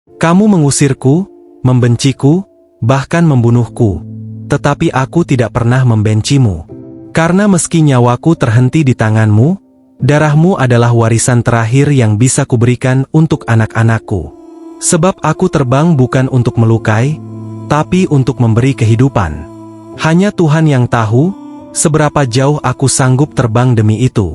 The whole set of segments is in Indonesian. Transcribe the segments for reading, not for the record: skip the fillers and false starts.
Kamu mengusirku, membenciku, bahkan membunuhku. Tetapi aku tidak pernah membencimu. Karena meski nyawaku terhenti di tanganmu, darahmu adalah warisan terakhir yang bisa kuberikan untuk anak-anakku. Sebab aku terbang bukan untuk melukai, tapi untuk memberi kehidupan. Hanya Tuhan yang tahu seberapa jauh aku sanggup terbang demi itu.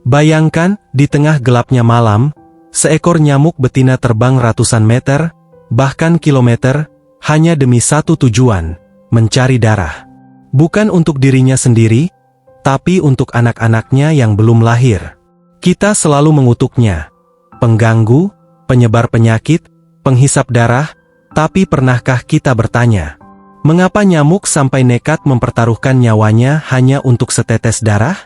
Bayangkan, di tengah gelapnya malam, seekor nyamuk betina terbang ratusan meter, bahkan kilometer, hanya demi satu tujuan, mencari darah. Bukan untuk dirinya sendiri, tapi untuk anak-anaknya yang belum lahir. Kita selalu mengutuknya. Pengganggu, penyebar penyakit, penghisap darah, tapi pernahkah kita bertanya, mengapa nyamuk sampai nekat mempertaruhkan nyawanya hanya untuk setetes darah?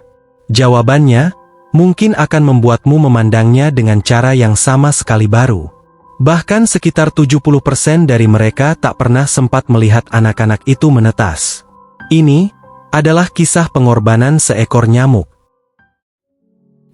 Jawabannya, mungkin akan membuatmu memandangnya dengan cara yang sama sekali baru. Bahkan sekitar 70% dari mereka tak pernah sempat melihat anak-anak itu menetas. Ini adalah kisah pengorbanan seekor nyamuk.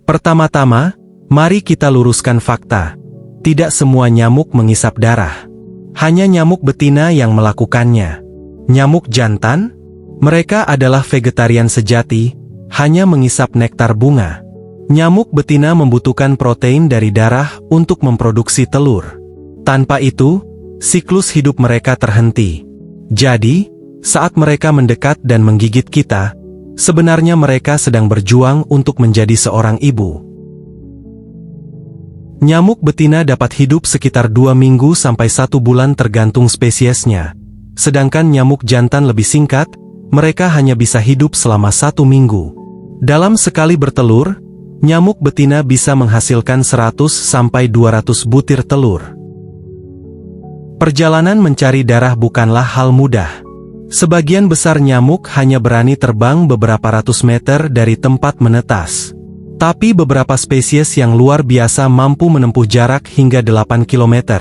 Pertama-tama, mari kita luruskan fakta. Tidak semua nyamuk mengisap darah. Hanya nyamuk betina yang melakukannya. Nyamuk jantan, mereka adalah vegetarian sejati, hanya mengisap nektar bunga. Nyamuk betina membutuhkan protein dari darah untuk memproduksi telur. Tanpa itu, siklus hidup mereka terhenti. Jadi, saat mereka mendekat dan menggigit kita, sebenarnya mereka sedang berjuang untuk menjadi seorang ibu. Nyamuk betina dapat hidup sekitar 2 minggu sampai 1 bulan tergantung spesiesnya. Sedangkan nyamuk jantan lebih singkat, mereka hanya bisa hidup selama 1 minggu. Dalam sekali bertelur, nyamuk betina bisa menghasilkan 100 sampai 200 butir telur. Perjalanan mencari darah bukanlah hal mudah. Sebagian besar nyamuk hanya berani terbang beberapa ratus meter dari tempat menetas. Tapi beberapa spesies yang luar biasa mampu menempuh jarak hingga 8 km,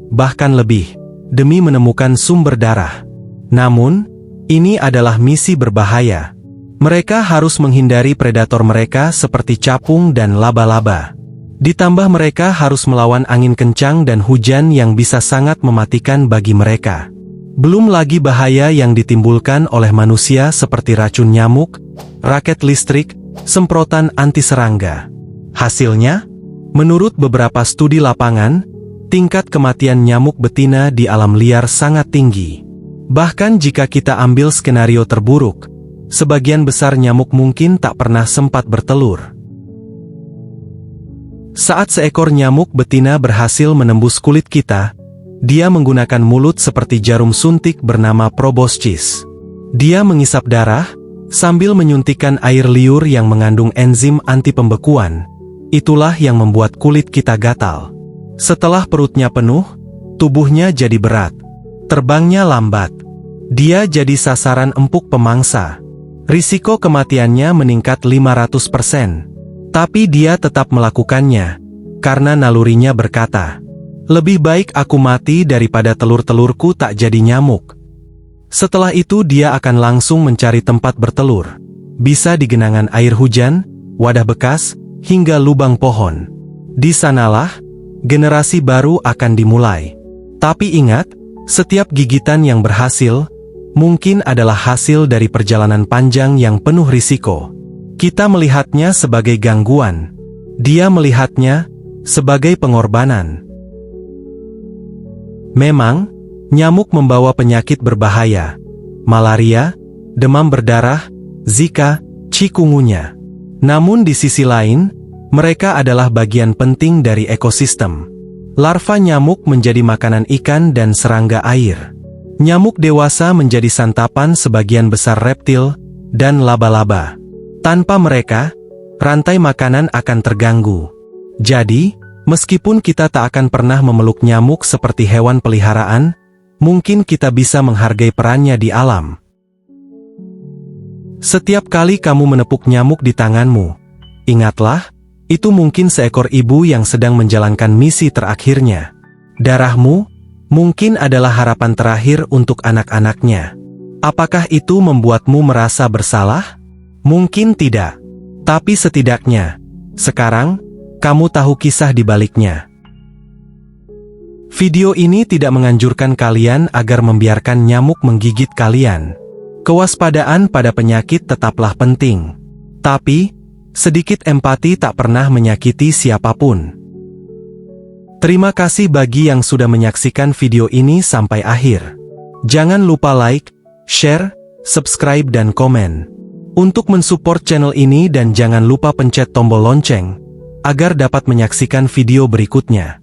bahkan lebih, demi menemukan sumber darah. Namun, ini adalah misi berbahaya. Mereka harus menghindari predator mereka seperti capung dan laba-laba. Ditambah mereka harus melawan angin kencang dan hujan yang bisa sangat mematikan bagi mereka. Belum lagi bahaya yang ditimbulkan oleh manusia seperti racun nyamuk, raket listrik, semprotan anti serangga. Hasilnya, menurut beberapa studi lapangan, tingkat kematian nyamuk betina di alam liar sangat tinggi. Bahkan jika kita ambil skenario terburuk, sebagian besar nyamuk mungkin tak pernah sempat bertelur. Saat seekor nyamuk betina berhasil menembus kulit kita, dia menggunakan mulut seperti jarum suntik bernama proboscis. Dia mengisap darah, sambil menyuntikkan air liur yang mengandung enzim anti pembekuan. Itulah yang membuat kulit kita gatal. Setelah perutnya penuh, tubuhnya jadi berat. Terbangnya lambat. Dia jadi sasaran empuk pemangsa. Risiko kematiannya meningkat 500%. Tapi dia tetap melakukannya, karena nalurinya berkata, lebih baik aku mati daripada telur-telurku tak jadi nyamuk. Setelah itu dia akan langsung mencari tempat bertelur. Bisa di genangan air hujan, wadah bekas, hingga lubang pohon. Di sanalah, generasi baru akan dimulai. Tapi ingat, setiap gigitan yang berhasil, mungkin adalah hasil dari perjalanan panjang yang penuh risiko. Kita melihatnya sebagai gangguan. Dia melihatnya sebagai pengorbanan. Memang, nyamuk membawa penyakit berbahaya. Malaria, demam berdarah, Zika, chikungunya. Namun di sisi lain, mereka adalah bagian penting dari ekosistem. Larva nyamuk menjadi makanan ikan dan serangga air. Nyamuk dewasa menjadi santapan sebagian besar reptil dan laba-laba. Tanpa mereka, rantai makanan akan terganggu. Jadi, meskipun kita tak akan pernah memeluk nyamuk seperti hewan peliharaan, mungkin kita bisa menghargai perannya di alam. Setiap kali kamu menepuk nyamuk di tanganmu, ingatlah, itu mungkin seekor ibu yang sedang menjalankan misi terakhirnya. Darahmu mungkin adalah harapan terakhir untuk anak-anaknya. Apakah itu membuatmu merasa bersalah? Mungkin tidak. Tapi setidaknya, sekarang, kamu tahu kisah di baliknya. Video ini tidak menganjurkan kalian agar membiarkan nyamuk menggigit kalian. Kewaspadaan pada penyakit tetaplah penting. Tapi, sedikit empati tak pernah menyakiti siapapun. Terima kasih bagi yang sudah menyaksikan video ini sampai akhir. Jangan lupa like, share, subscribe dan komen untuk mensupport channel ini dan jangan lupa pencet tombol lonceng agar dapat menyaksikan video berikutnya.